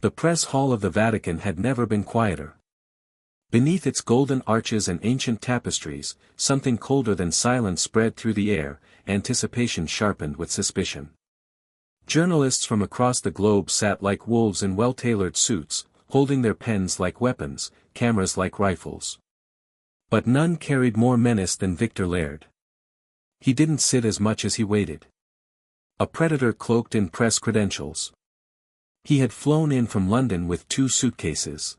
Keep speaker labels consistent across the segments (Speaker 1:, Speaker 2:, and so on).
Speaker 1: The press hall of the Vatican had never been quieter. Beneath its golden arches and ancient tapestries, something colder than silence spread through the air, anticipation sharpened with suspicion. Journalists from across the globe sat like wolves in well-tailored suits, holding their pens like weapons, cameras like rifles. But none carried more menace than Victor Laird. He didn't sit as much as he waited. A predator cloaked in press credentials. He had flown in from London with 2 suitcases.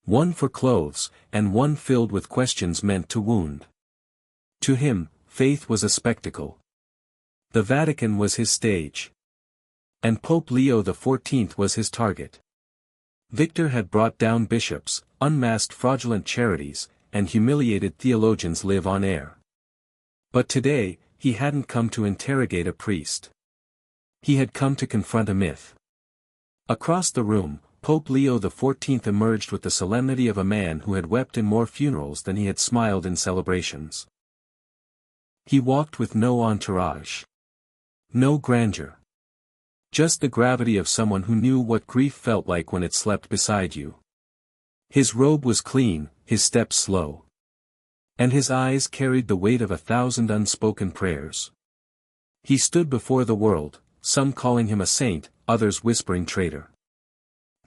Speaker 1: One for clothes, and one filled with questions meant to wound. To him, faith was a spectacle. The Vatican was his stage. And Pope Leo XIV was his target. Victor had brought down bishops, unmasked fraudulent charities, and humiliated theologians live on air. But today, he hadn't come to interrogate a priest. He had come to confront a myth. Across the room, Pope Leo XIV emerged with the solemnity of a man who had wept in more funerals than he had smiled in celebrations. He walked with no entourage. No grandeur. Just the gravity of someone who knew what grief felt like when it slept beside you. His robe was clean, his steps slow. And his eyes carried the weight of 1,000 unspoken prayers. He stood before the world, some calling him a saint, others whispering traitor.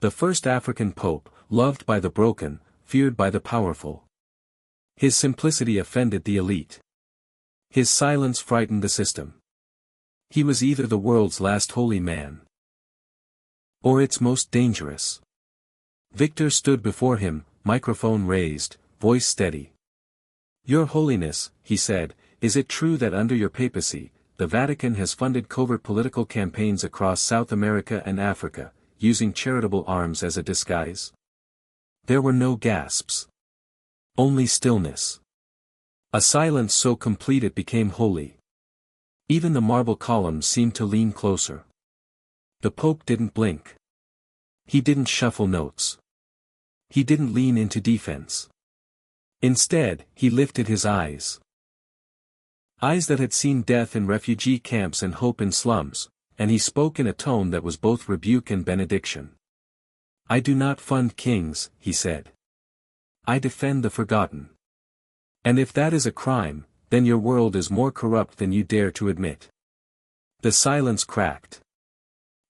Speaker 1: The first African pope, loved by the broken, feared by the powerful. His simplicity offended the elite. His silence frightened the system. He was either the world's last holy man, or its most dangerous. Victor stood before him, microphone raised, voice steady. "Your Holiness," he said, "is it true that under your papacy, the Vatican has funded covert political campaigns across South America and Africa, using charitable arms as a disguise?" There were no gasps. Only stillness. A silence so complete it became holy. Even the marble columns seemed to lean closer. The Pope didn't blink. He didn't shuffle notes. He didn't lean into defense. Instead, he lifted his eyes. Eyes that had seen death in refugee camps and hope in slums, and he spoke in a tone that was both rebuke and benediction. "I do not fund kings," he said. "I defend the forgotten. And if that is a crime, then your world is more corrupt than you dare to admit." The silence cracked.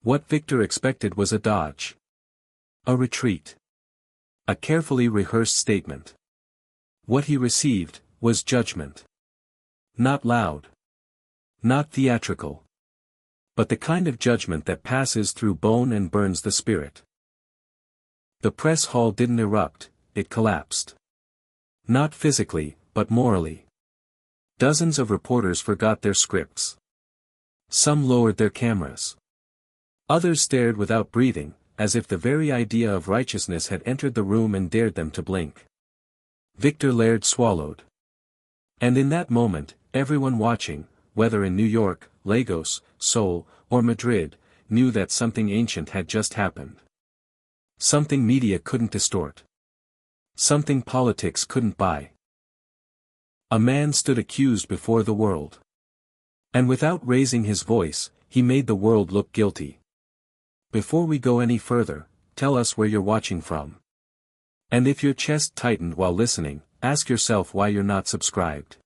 Speaker 1: What Victor expected was a dodge. A retreat. A carefully rehearsed statement. What he received was judgment. Not loud. Not theatrical. But the kind of judgment that passes through bone and burns the spirit. The press hall didn't erupt, it collapsed. Not physically, but morally. Dozens of reporters forgot their scripts. Some lowered their cameras. Others stared without breathing, as if the very idea of righteousness had entered the room and dared them to blink. Victor Laird swallowed. And in that moment, everyone watching, whether in New York, Lagos, Seoul, or Madrid, knew that something ancient had just happened. Something media couldn't distort. Something politics couldn't buy. A man stood accused before the world. And without raising his voice, he made the world look guilty. Before we go any further, tell us where you're watching from. And if your chest tightened while listening, ask yourself why you're not subscribed.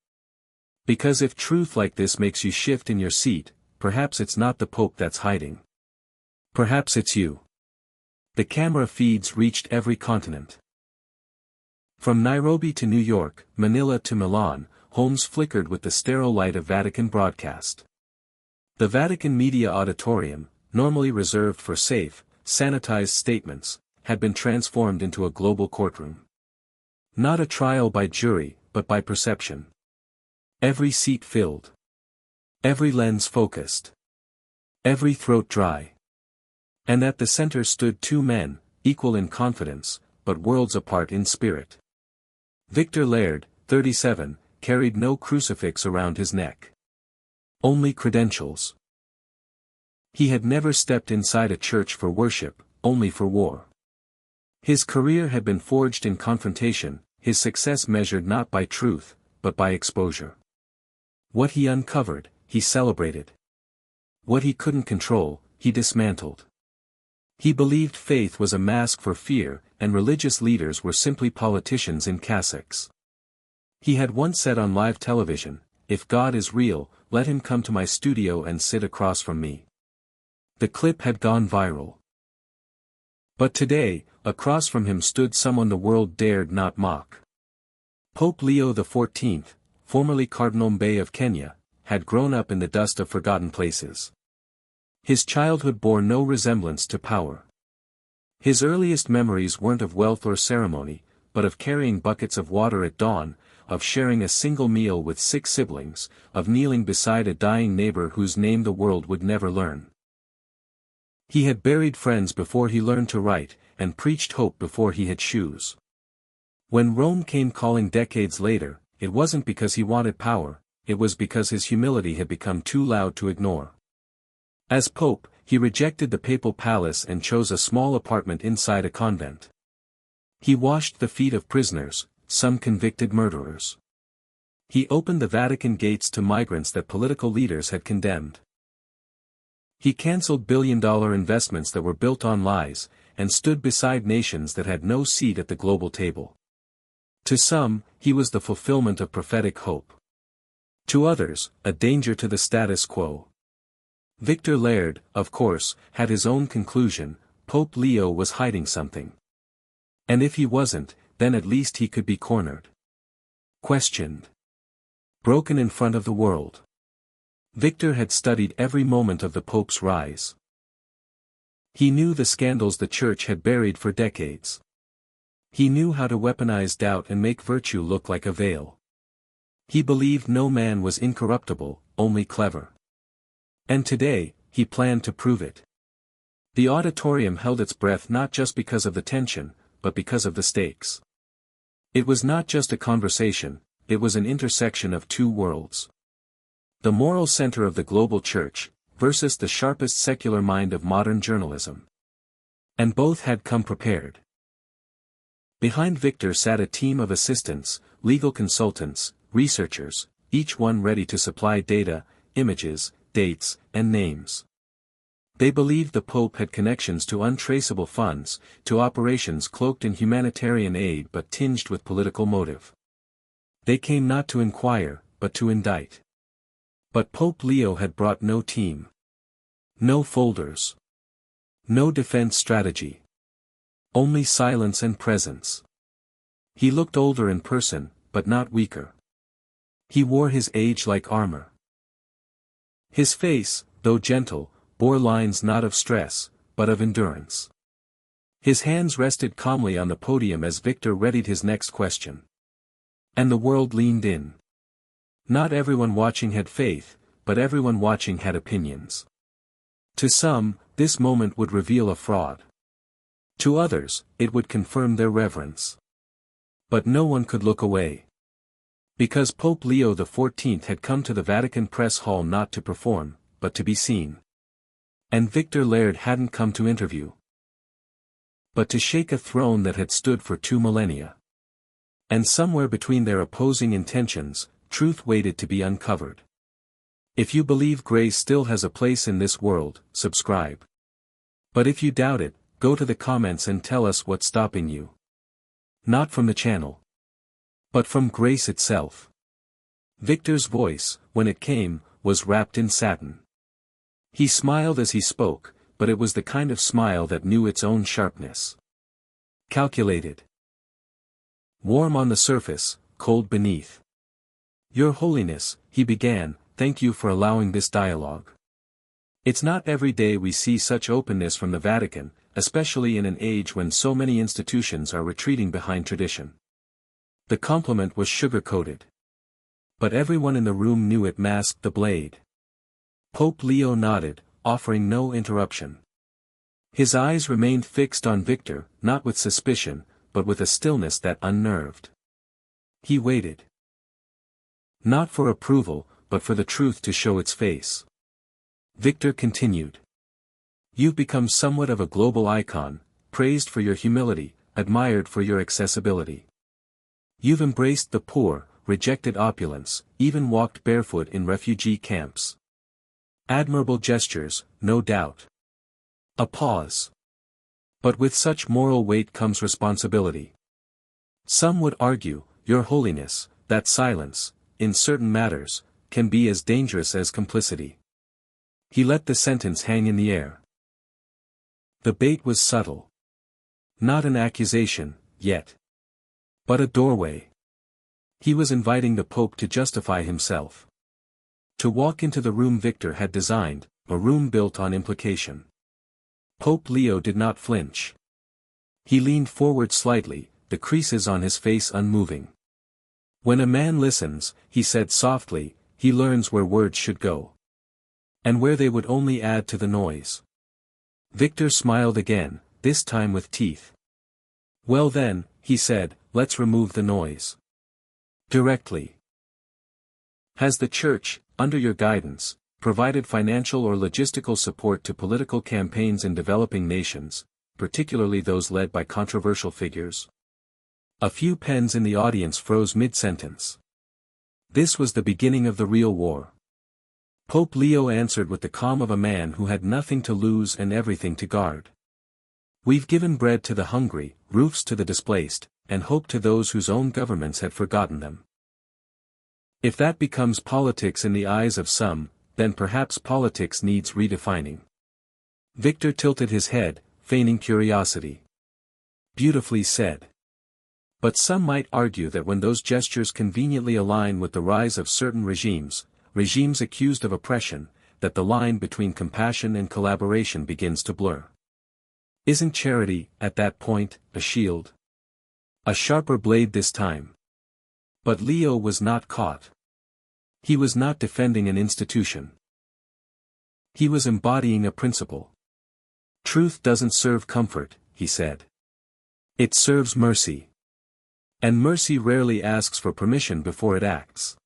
Speaker 1: Because if truth like this makes you shift in your seat, perhaps it's not the Pope that's hiding. Perhaps it's you. The camera feeds reached every continent. From Nairobi to New York, Manila to Milan, homes flickered with the sterile light of Vatican broadcast. The Vatican Media Auditorium, normally reserved for safe, sanitized statements, had been transformed into a global courtroom. Not a trial by jury, but by perception. Every seat filled. Every lens focused. Every throat dry. And at the center stood 2 men, equal in confidence, but worlds apart in spirit. Victor Laird, 37, carried no crucifix around his neck. Only credentials. He had never stepped inside a church for worship, only for war. His career had been forged in confrontation, his success measured not by truth, but by exposure. What he uncovered, he celebrated. What he couldn't control, he dismantled. He believed faith was a mask for fear, and religious leaders were simply politicians in cassocks. He had once said on live television, "If God is real, let him come to my studio and sit across from me." The clip had gone viral. But today, across from him stood someone the world dared not mock. Pope Leo XIV, formerly Cardinal Mbaye of Kenya, had grown up in the dust of forgotten places. His childhood bore no resemblance to power. His earliest memories weren't of wealth or ceremony, but of carrying buckets of water at dawn, of sharing a single meal with 6 siblings, of kneeling beside a dying neighbor whose name the world would never learn. He had buried friends before he learned to write, and preached hope before he had shoes. When Rome came calling decades later, it wasn't because he wanted power, it was because his humility had become too loud to ignore. As Pope, he rejected the papal palace and chose a small apartment inside a convent. He washed the feet of prisoners, some convicted murderers. He opened the Vatican gates to migrants that political leaders had condemned. He cancelled billion-dollar investments that were built on lies, and stood beside nations that had no seat at the global table. To some, he was the fulfillment of prophetic hope. To others, a danger to the status quo. Victor Laird, of course, had his own conclusion: Pope Leo was hiding something. And if he wasn't, then at least he could be cornered. Questioned. Broken in front of the world. Victor had studied every moment of the Pope's rise. He knew the scandals the Church had buried for decades. He knew how to weaponize doubt and make virtue look like a veil. He believed no man was incorruptible, only clever. And today, he planned to prove it. The auditorium held its breath not just because of the tension, but because of the stakes. It was not just a conversation, it was an intersection of two worlds. The moral center of the global church, versus the sharpest secular mind of modern journalism. And both had come prepared. Behind Victor sat a team of assistants, legal consultants, researchers, each one ready to supply data, images, dates, and names. They believed the Pope had connections to untraceable funds, to operations cloaked in humanitarian aid but tinged with political motive. They came not to inquire, but to indict. But Pope Leo had brought no team. No folders. No defense strategy. Only silence and presence. He looked older in person, but not weaker. He wore his age like armor. His face, though gentle, bore lines not of stress, but of endurance. His hands rested calmly on the podium as Victor readied his next question. And the world leaned in. Not everyone watching had faith, but everyone watching had opinions. To some, this moment would reveal a fraud. To others, it would confirm their reverence. But no one could look away. Because Pope Leo XIV had come to the Vatican press hall not to perform, but to be seen. And Victor Laird hadn't come to interview, but to shake a throne that had stood for 2 millennia. And somewhere between their opposing intentions, truth waited to be uncovered. If you believe grace still has a place in this world, subscribe. But if you doubt it, go to the comments and tell us what's stopping you. Not from the channel, but from grace itself. Victor's voice, when it came, was wrapped in satin. He smiled as he spoke, but it was the kind of smile that knew its own sharpness. Calculated. Warm on the surface, cold beneath. Your Holiness, he began, thank you for allowing this dialogue. It's not every day we see such openness from the Vatican, especially in an age when so many institutions are retreating behind tradition. The compliment was sugar-coated. But everyone in the room knew it masked the blade. Pope Leo nodded, offering no interruption. His eyes remained fixed on Victor, not with suspicion, but with a stillness that unnerved. He waited. Not for approval, but for the truth to show its face. Victor continued. You've become somewhat of a global icon, praised for your humility, admired for your accessibility. You've embraced the poor, rejected opulence, even walked barefoot in refugee camps. Admirable gestures, no doubt. A pause. But with such moral weight comes responsibility. Some would argue, Your Holiness, that silence, in certain matters, can be as dangerous as complicity. He let the sentence hang in the air. The bait was subtle. Not an accusation, yet. But a doorway. He was inviting the Pope to justify himself. To walk into the room Victor had designed, a room built on implication. Pope Leo did not flinch. He leaned forward slightly, the creases on his face unmoving. When a man listens, he said softly, he learns where words should go. And where they would only add to the noise. Victor smiled again, this time with teeth. Well then, he said, let's remove the noise. Directly. Has the Church, under your guidance, provided financial or logistical support to political campaigns in developing nations, particularly those led by controversial figures? A few pens in the audience froze mid-sentence. This was the beginning of the real war. Pope Leo answered with the calm of a man who had nothing to lose and everything to guard. We've given bread to the hungry, roofs to the displaced, and hope to those whose own governments had forgotten them. If that becomes politics in the eyes of some, then perhaps politics needs redefining. Victor tilted his head, feigning curiosity. Beautifully said. But some might argue that when those gestures conveniently align with the rise of certain regimes accused of oppression, that the line between compassion and collaboration begins to blur. Isn't charity, at that point, a shield? A sharper blade this time. But Leo was not caught. He was not defending an institution. He was embodying a principle. Truth doesn't serve comfort, he said. It serves mercy. And mercy rarely asks for permission before it acts.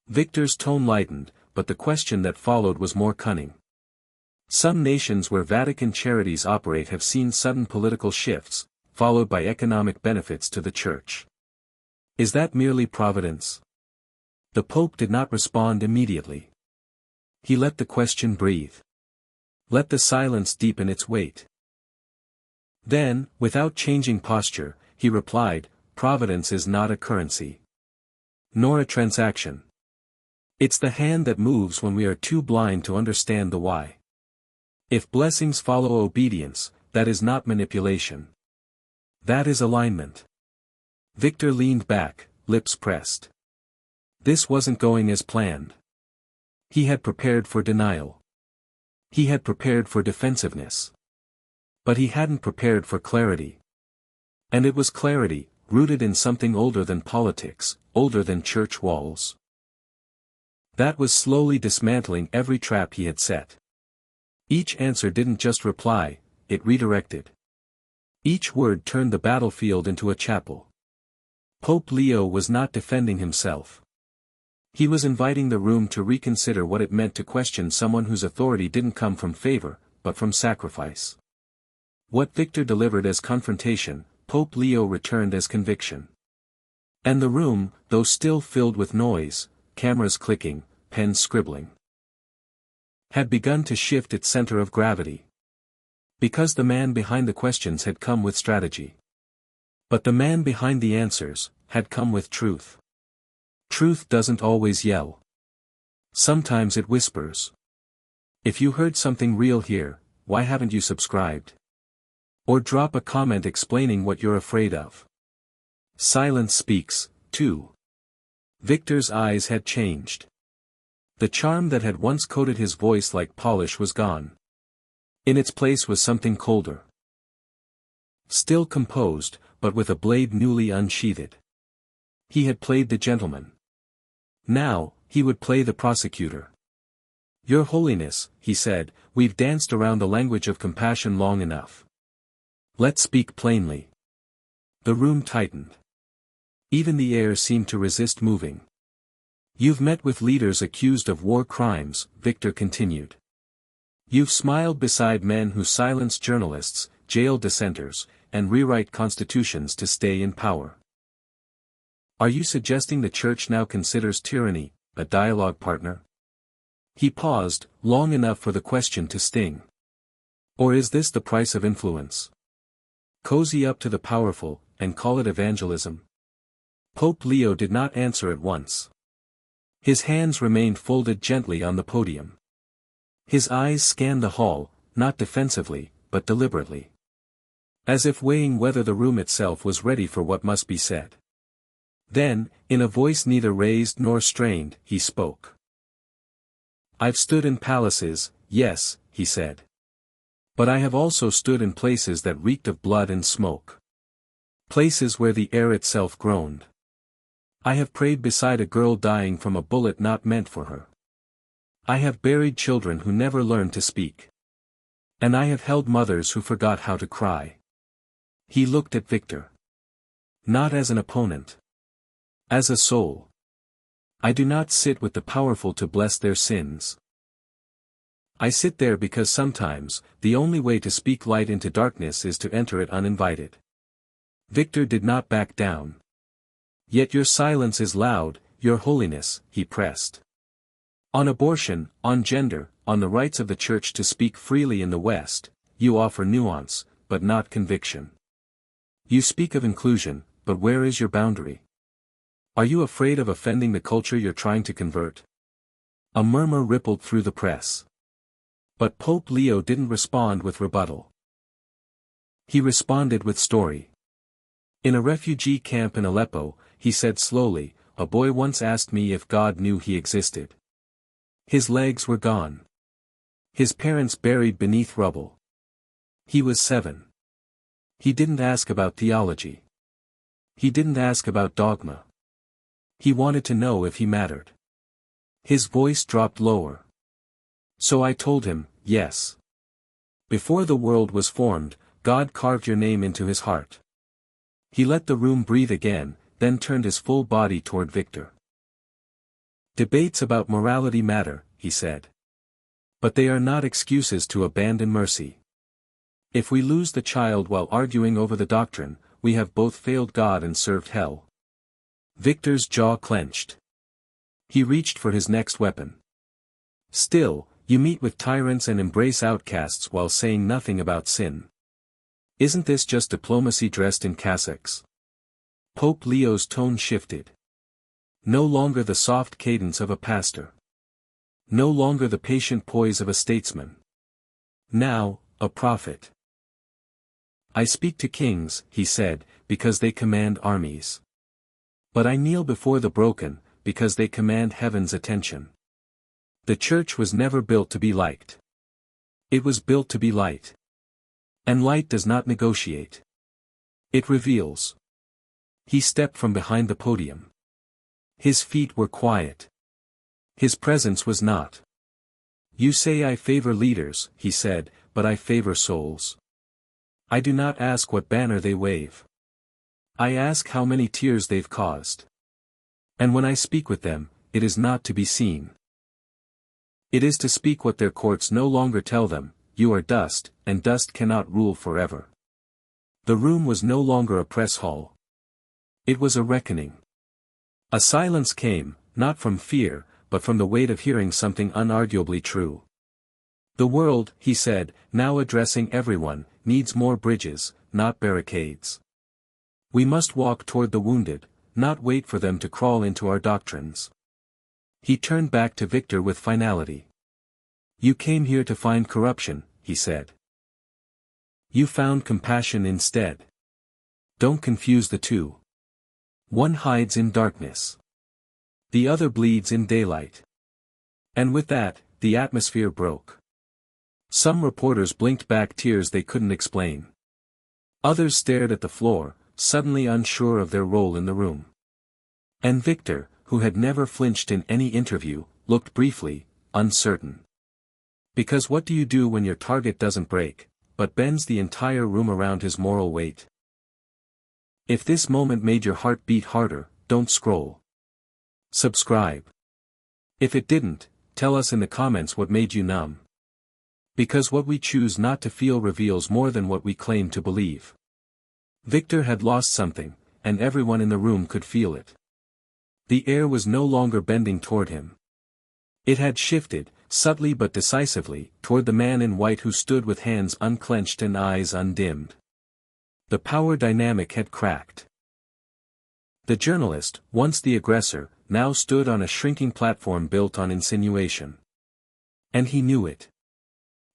Speaker 1: Victor's tone lightened, but the question that followed was more cunning. Some nations where Vatican charities operate have seen sudden political shifts, followed by economic benefits to the Church. Is that merely providence? The Pope did not respond immediately. He let the question breathe. Let the silence deepen its weight. Then, without changing posture, he replied, Providence is not a currency. Nor a transaction. It's the hand that moves when we are too blind to understand the why. If blessings follow obedience, that is not manipulation. That is alignment. Victor leaned back, lips pressed. This wasn't going as planned. He had prepared for denial. He had prepared for defensiveness. But he hadn't prepared for clarity. And it was clarity, rooted in something older than politics, older than church walls. That was slowly dismantling every trap he had set. Each answer didn't just reply, it redirected. Each word turned the battlefield into a chapel. Pope Leo was not defending himself. He was inviting the room to reconsider what it meant to question someone whose authority didn't come from favor, but from sacrifice. What Victor delivered as confrontation, Pope Leo returned as conviction. And the room, though still filled with noise, cameras clicking, pens scribbling, had begun to shift its center of gravity. Because the man behind the questions had come with strategy. But the man behind the answers had come with truth. Truth doesn't always yell. Sometimes it whispers. If you heard something real here, why haven't you subscribed? Or drop a comment explaining what you're afraid of. Silence speaks, too. Victor's eyes had changed. The charm that had once coated his voice like polish was gone. In its place was something colder. Still composed, but with a blade newly unsheathed. He had played the gentleman. Now, he would play the prosecutor. Your Holiness, he said, we've danced around the language of compassion long enough. Let's speak plainly. The room tightened. Even the air seemed to resist moving. You've met with leaders accused of war crimes, Victor continued. You've smiled beside men who silence journalists, jail dissenters, and rewrite constitutions to stay in power. Are you suggesting the Church now considers tyranny a dialogue partner? He paused, long enough for the question to sting. Or is this the price of influence? Cozy up to the powerful, and call it evangelism? Pope Leo did not answer at once. His hands remained folded gently on the podium. His eyes scanned the hall, not defensively, but deliberately. As if weighing whether the room itself was ready for what must be said. Then, in a voice neither raised nor strained, he spoke. "I've stood in palaces, yes," he said. "But I have also stood in places that reeked of blood and smoke. Places where the air itself groaned. I have prayed beside a girl dying from a bullet not meant for her. I have buried children who never learned to speak. And I have held mothers who forgot how to cry." He looked at Victor. "Not as an opponent. As a soul. I do not sit with the powerful to bless their sins. I sit there because sometimes, the only way to speak light into darkness is to enter it uninvited." Victor did not back down. "Yet your silence is loud, Your Holiness," he pressed. "On abortion, on gender, on the rights of the Church to speak freely in the West, you offer nuance, but not conviction. You speak of inclusion, but where is your boundary? Are you afraid of offending the culture you're trying to convert?" A murmur rippled through the press. But Pope Leo didn't respond with rebuttal. He responded with story. In a refugee camp in Aleppo, he said slowly, "A boy once asked me if God knew he existed. His legs were gone. His parents buried beneath rubble. He was 7. He didn't ask about theology. He didn't ask about dogma. He wanted to know if he mattered." His voice dropped lower. "So I told him, yes. Before the world was formed, God carved your name into his heart." He let the room breathe again, then turned his full body toward Victor. "Debates about morality matter," he said. "But they are not excuses to abandon mercy. If we lose the child while arguing over the doctrine, we have both failed God and served hell." Victor's jaw clenched. He reached for his next weapon. "Still, you meet with tyrants and embrace outcasts while saying nothing about sin. Isn't this just diplomacy dressed in cassocks?" Pope Leo's tone shifted. No longer the soft cadence of a pastor. No longer the patient poise of a statesman. Now, a prophet. "I speak to kings," he said, "because they command armies. But I kneel before the broken, because they command heaven's attention. The Church was never built to be liked. It was built to be light. And light does not negotiate. It reveals." He stepped from behind the podium. His feet were quiet. His presence was not. "You say I favor leaders," he said, "but I favor souls. I do not ask what banner they wave. I ask how many tears they've caused. And when I speak with them, it is not to be seen. It is to speak what their courts no longer tell them: you are dust, and dust cannot rule forever." The room was no longer a press hall. It was a reckoning. A silence came, not from fear, but from the weight of hearing something unarguably true. "The world," he said, now addressing everyone, "needs more bridges, not barricades. We must walk toward the wounded, not wait for them to crawl into our doctrines." He turned back to Victor with finality. "You came here to find corruption," he said. "You found compassion instead. Don't confuse the two. One hides in darkness. The other bleeds in daylight." And with that, the atmosphere broke. Some reporters blinked back tears they couldn't explain. Others stared at the floor, suddenly unsure of their role in the room. And Victor, who had never flinched in any interview, looked briefly, uncertain. Because what do you do when your target doesn't break, but bends the entire room around his moral weight? If this moment made your heart beat harder, don't scroll. Subscribe. If it didn't, tell us in the comments what made you numb. Because what we choose not to feel reveals more than what we claim to believe. Victor had lost something, and everyone in the room could feel it. The air was no longer bending toward him. It had shifted, subtly but decisively, toward the man in white who stood with hands unclenched and eyes undimmed. The power dynamic had cracked. The journalist, once the aggressor, now stood on a shrinking platform built on insinuation. And he knew it.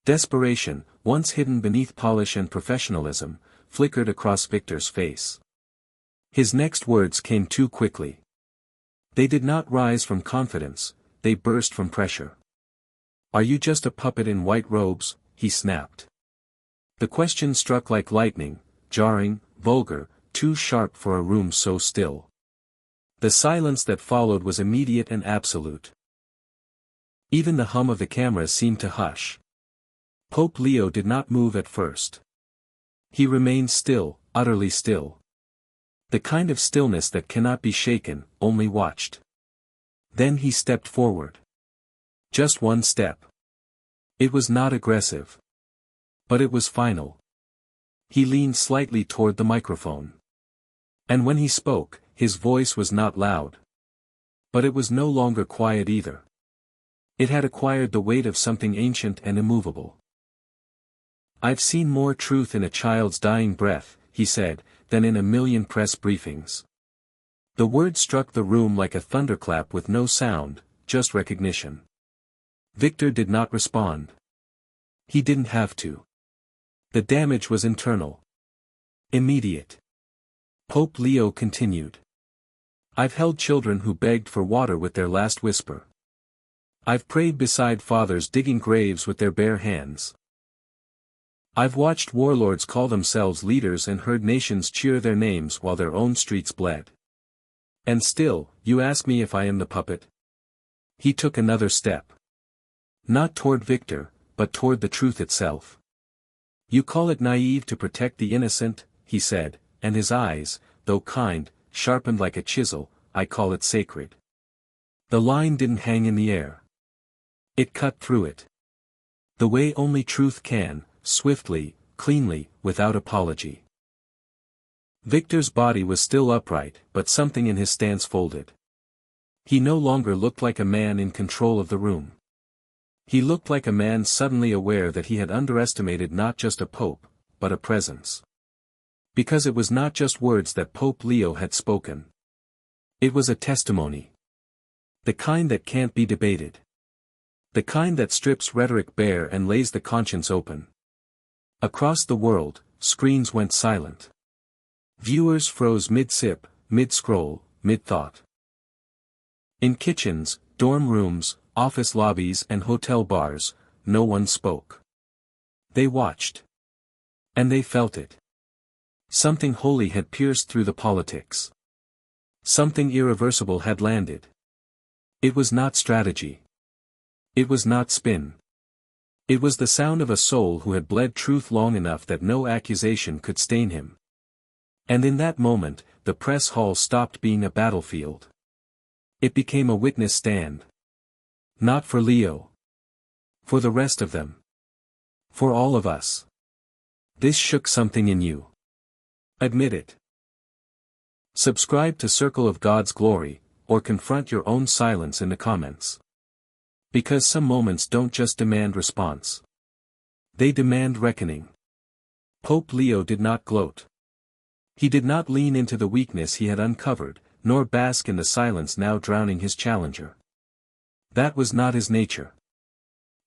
Speaker 1: Desperation, once hidden beneath polish and professionalism, flickered across Victor's face. His next words came too quickly. They did not rise from confidence, they burst from pressure. "Are you just a puppet in white robes?" he snapped. The question struck like lightning, jarring, vulgar, too sharp for a room so still. The silence that followed was immediate and absolute. Even the hum of the camera seemed to hush. Pope Leo did not move at first. He remained still, utterly still. The kind of stillness that cannot be shaken, only watched. Then he stepped forward. Just one step. It was not aggressive. But it was final. He leaned slightly toward the microphone. And when he spoke, his voice was not loud. But it was no longer quiet either. It had acquired the weight of something ancient and immovable. "I've seen more truth in a child's dying breath," he said, "than in a million press briefings." The word struck the room like a thunderclap with no sound, just recognition. Victor did not respond. He didn't have to. The damage was internal. Immediate. Pope Leo continued. "I've held children who begged for water with their last whisper. I've prayed beside fathers digging graves with their bare hands. I've watched warlords call themselves leaders and heard nations cheer their names while their own streets bled. And still, you ask me if I am the puppet?" He took another step. Not toward Victor, but toward the truth itself. "You call it naive to protect the innocent," he said, and his eyes, though kind, sharpened like a chisel. "I call it sacred." The line didn't hang in the air. It cut through it. The way only truth can, swiftly, cleanly, without apology. Victor's body was still upright, but something in his stance folded. He no longer looked like a man in control of the room. He looked like a man suddenly aware that he had underestimated not just a pope, but a presence. Because it was not just words that Pope Leo had spoken. It was a testimony. The kind that can't be debated. The kind that strips rhetoric bare and lays the conscience open. Across the world, screens went silent. Viewers froze mid-sip, mid-scroll, mid-thought. In kitchens, dorm rooms, office lobbies and hotel bars, no one spoke. They watched. And they felt it. Something holy had pierced through the politics. Something irreversible had landed. It was not strategy. It was not spin. It was the sound of a soul who had bled truth long enough that no accusation could stain him. And in that moment, the press hall stopped being a battlefield. It became a witness stand. Not for Leo. For the rest of them. For all of us. This shook something in you. Admit it. Subscribe to Circle of God's Glory, or confront your own silence in the comments. Because some moments don't just demand response. They demand reckoning. Pope Leo did not gloat. He did not lean into the weakness he had uncovered, nor bask in the silence now drowning his challenger. That was not his nature.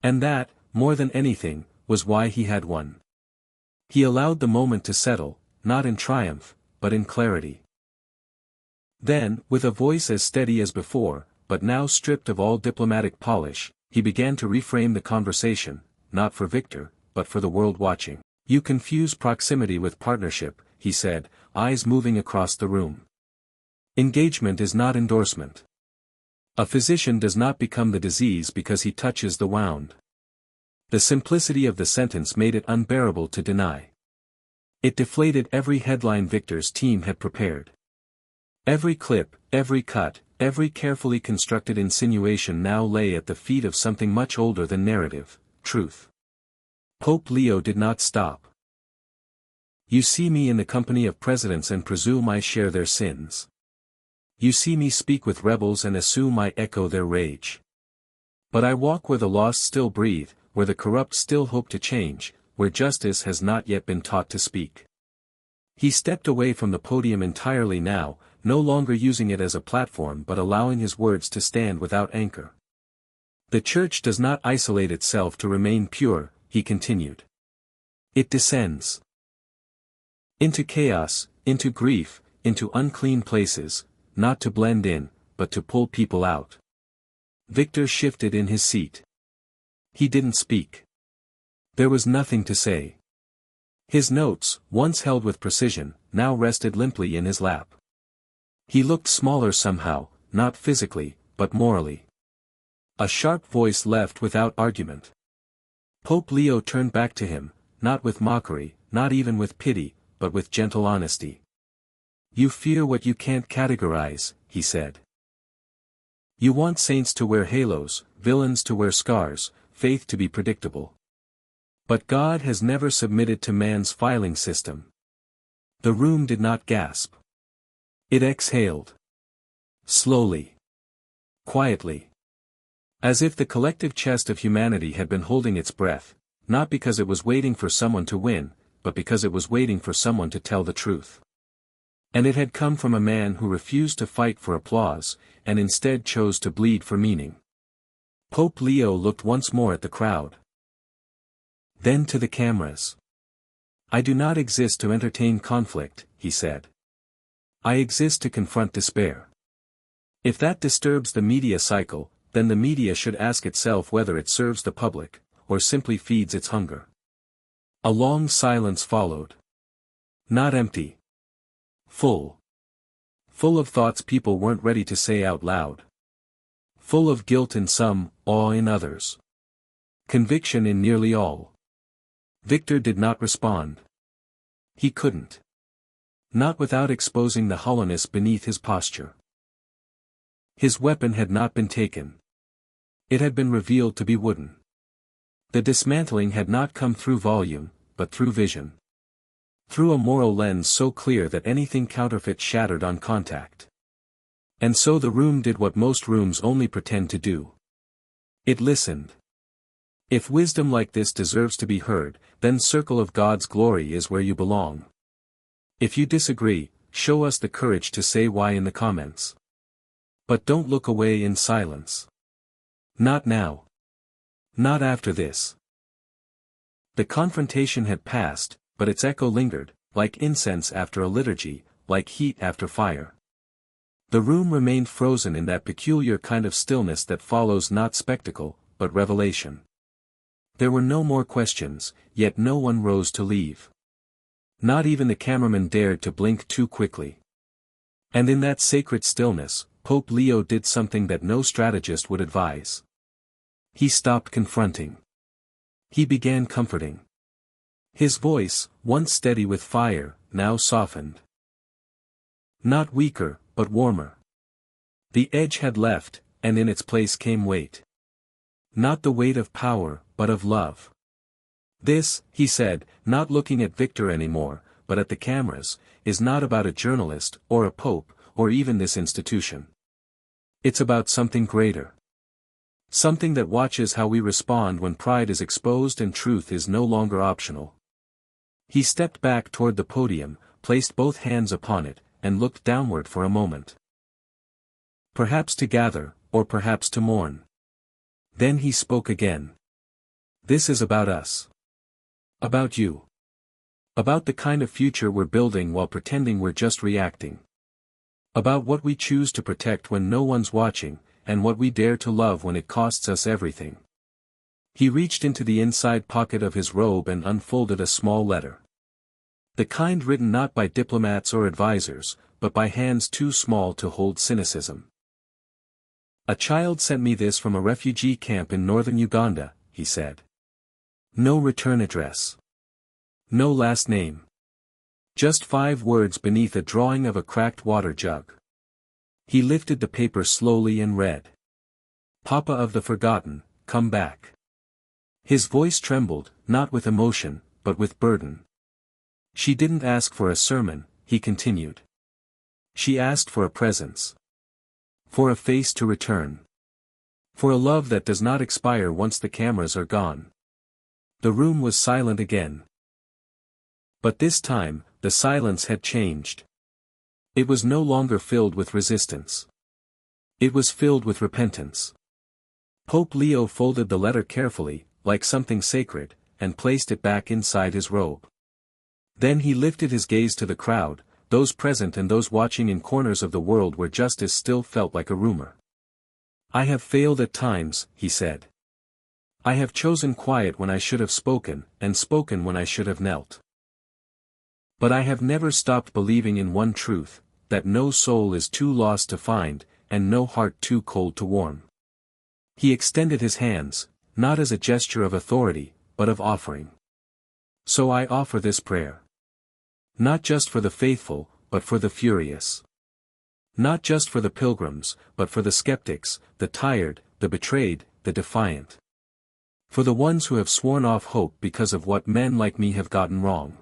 Speaker 1: And that, more than anything, was why he had won. He allowed the moment to settle, not in triumph, but in clarity. Then, with a voice as steady as before, but now stripped of all diplomatic polish, he began to reframe the conversation, not for Victor, but for the world watching. "You confuse proximity with partnership," he said, eyes moving across the room. "Engagement is not endorsement. A physician does not become the disease because he touches the wound." The simplicity of the sentence made it unbearable to deny. It deflated every headline Victor's team had prepared. Every clip, every cut, every carefully constructed insinuation now lay at the feet of something much older than narrative, truth. Pope Leo did not stop. "You see me in the company of presidents and presume I share their sins. You see me speak with rebels and assume I echo their rage. But I walk where the lost still breathe, where the corrupt still hope to change, where justice has not yet been taught to speak. He stepped away from the podium entirely now, no longer using it as a platform but allowing his words to stand without anchor. The Church does not isolate itself to remain pure, he continued. It descends into chaos, into grief, into unclean places, not to blend in, but to pull people out. Victor shifted in his seat. He didn't speak. There was nothing to say. His notes, once held with precision, now rested limply in his lap. He looked smaller somehow, not physically, but morally. A sharp voice left without argument. Pope Leo turned back to him, not with mockery, not even with pity, but with gentle honesty. You fear what you can't categorize, he said. You want saints to wear halos, villains to wear scars, faith to be predictable. But God has never submitted to man's filing system. The room did not gasp. It exhaled. Slowly. Quietly. As if the collective chest of humanity had been holding its breath, not because it was waiting for someone to win, but because it was waiting for someone to tell the truth. And it had come from a man who refused to fight for applause, and instead chose to bleed for meaning. Pope Leo looked once more at the crowd. Then to the cameras. I do not exist to entertain conflict, he said. I exist to confront despair. If that disturbs the media cycle, then the media should ask itself whether it serves the public, or simply feeds its hunger. A long silence followed. Not empty. Full. Full of thoughts people weren't ready to say out loud. Full of guilt in some, awe in others. Conviction in nearly all. Victor did not respond. He couldn't. Not without exposing the hollowness beneath his posture. His weapon had not been taken. It had been revealed to be wooden. The dismantling had not come through volume, but through vision. Through a moral lens so clear that anything counterfeit shattered on contact. And so the room did what most rooms only pretend to do. It listened. If wisdom like this deserves to be heard, then circle of God's glory is where you belong. If you disagree, show us the courage to say why in the comments. But don't look away in silence. Not now. Not after this. The confrontation had passed, but its echo lingered, like incense after a liturgy, like heat after fire. The room remained frozen in that peculiar kind of stillness that follows not spectacle, but revelation. There were no more questions, yet no one rose to leave. Not even the cameraman dared to blink too quickly. And in that sacred stillness, Pope Leo did something that no strategist would advise. He stopped confronting. He began comforting. His voice, once steady with fire, now softened. Not weaker, but warmer. The edge had left, and in its place came weight. Not the weight of power, but of love. This, he said, not looking at Victor anymore, but at the cameras, is not about a journalist, or a pope, or even this institution. It's about something greater. Something that watches how we respond when pride is exposed and truth is no longer optional. He stepped back toward the podium, placed both hands upon it, and looked downward for a moment. Perhaps to gather, or perhaps to mourn. Then he spoke again. This is about us. About you. About the kind of future we're building while pretending we're just reacting. About what we choose to protect when no one's watching, and what we dare to love when it costs us everything. He reached into the inside pocket of his robe and unfolded a small letter. The kind written not by diplomats or advisors, but by hands too small to hold cynicism. A child sent me this from a refugee camp in northern Uganda, he said. No return address. No last name. Just 5 words beneath a drawing of a cracked water jug. He lifted the paper slowly and read. Papa of the forgotten, come back. His voice trembled, not with emotion, but with burden. She didn't ask for a sermon, he continued. She asked for a presence. For a face to return. For a love that does not expire once the cameras are gone. The room was silent again. But this time, the silence had changed. It was no longer filled with resistance. It was filled with repentance. Pope Leo folded the letter carefully, like something sacred, and placed it back inside his robe. Then he lifted his gaze to the crowd, those present and those watching in corners of the world where justice still felt like a rumor. "I have failed at times," he said. "I have chosen quiet when I should have spoken, and spoken when I should have knelt. But I have never stopped believing in one truth, that no soul is too lost to find, and no heart too cold to warm." He extended his hands, not as a gesture of authority, but of offering. "So I offer this prayer. Not just for the faithful, but for the furious. Not just for the pilgrims, but for the skeptics, the tired, the betrayed, the defiant. For the ones who have sworn off hope because of what men like me have gotten wrong.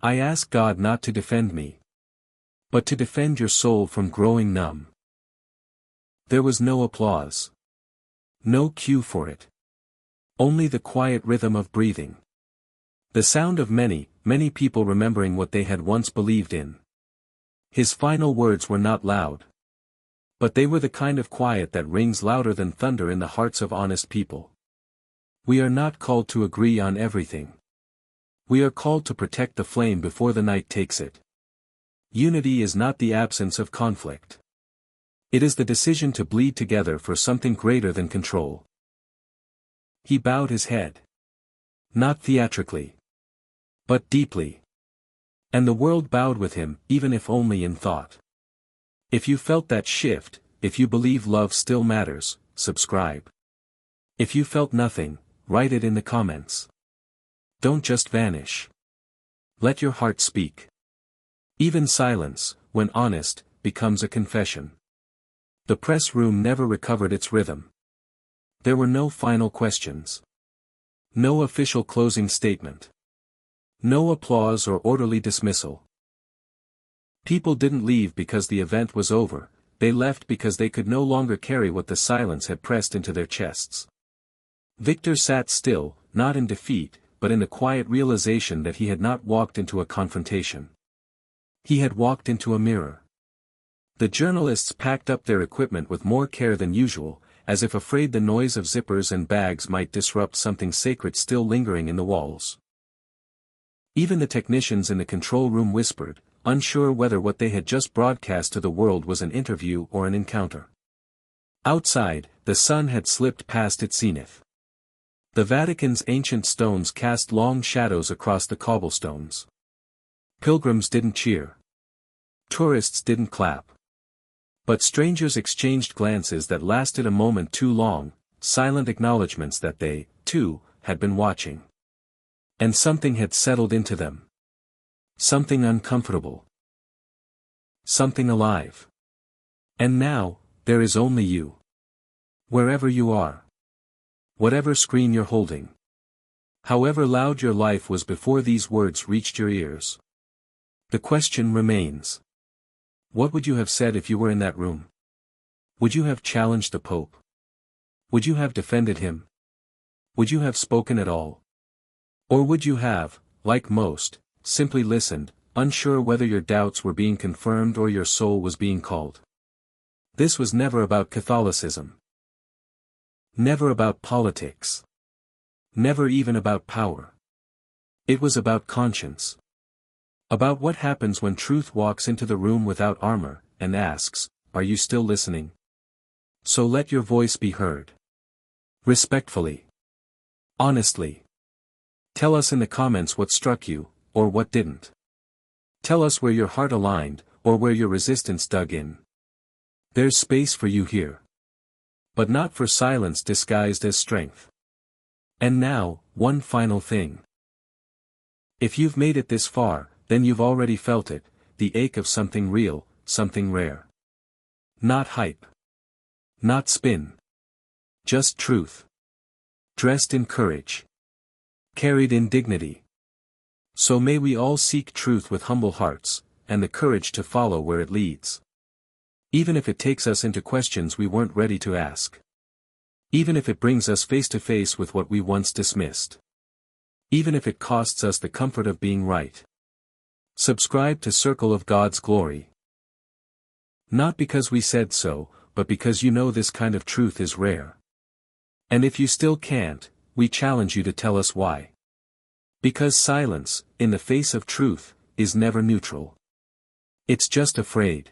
Speaker 1: I ask God not to defend me, but to defend your soul from growing numb." There was no applause. No cue for it. Only the quiet rhythm of breathing. The sound of many, many people remembering what they had once believed in. His final words were not loud. But they were the kind of quiet that rings louder than thunder in the hearts of honest people. We are not called to agree on everything. We are called to protect the flame before the night takes it. Unity is not the absence of conflict. It is the decision to bleed together for something greater than control. He bowed his head. Not theatrically, but deeply. And the world bowed with him, even if only in thought. If you felt that shift, if you believe love still matters, subscribe. If you felt nothing, write it in the comments. Don't just vanish. Let your heart speak. Even silence, when honest, becomes a confession. The press room never recovered its rhythm. There were no final questions. No official closing statement. No applause or orderly dismissal. People didn't leave because the event was over, they left because they could no longer carry what the silence had pressed into their chests. Victor sat still, not in defeat, but in the quiet realization that he had not walked into a confrontation. He had walked into a mirror. The journalists packed up their equipment with more care than usual, as if afraid the noise of zippers and bags might disrupt something sacred still lingering in the walls. Even the technicians in the control room whispered, unsure whether what they had just broadcast to the world was an interview or an encounter. Outside, the sun had slipped past its zenith. The Vatican's ancient stones cast long shadows across the cobblestones. Pilgrims didn't cheer. Tourists didn't clap. But strangers exchanged glances that lasted a moment too long, silent acknowledgments that they, too, had been watching. And something had settled into them. Something uncomfortable. Something alive. And now, there is only you. Wherever you are. Whatever screen you're holding. However loud your life was before these words reached your ears. The question remains. What would you have said if you were in that room? Would you have challenged the Pope? Would you have defended him? Would you have spoken at all? Or would you have, like most, simply listened, unsure whether your doubts were being confirmed or your soul was being called? This was never about Catholicism. Never about politics. Never even about power. It was about conscience. About what happens when truth walks into the room without armor, and asks, "Are you still listening?" So let your voice be heard. Respectfully. Honestly. Tell us in the comments what struck you, or what didn't. Tell us where your heart aligned, or where your resistance dug in. There's space for you here. But not for silence disguised as strength. And now, one final thing. If you've made it this far, then you've already felt it, the ache of something real, something rare. Not hype. Not spin. Just truth. Dressed in courage. Carried in dignity. So may we all seek truth with humble hearts, and the courage to follow where it leads. Even if it takes us into questions we weren't ready to ask. Even if it brings us face to face with what we once dismissed. Even if it costs us the comfort of being right. Subscribe to Circle of God's Glory. Not because we said so, but because you know this kind of truth is rare. And if you still can't, we challenge you to tell us why. Because silence, in the face of truth, is never neutral. It's just afraid.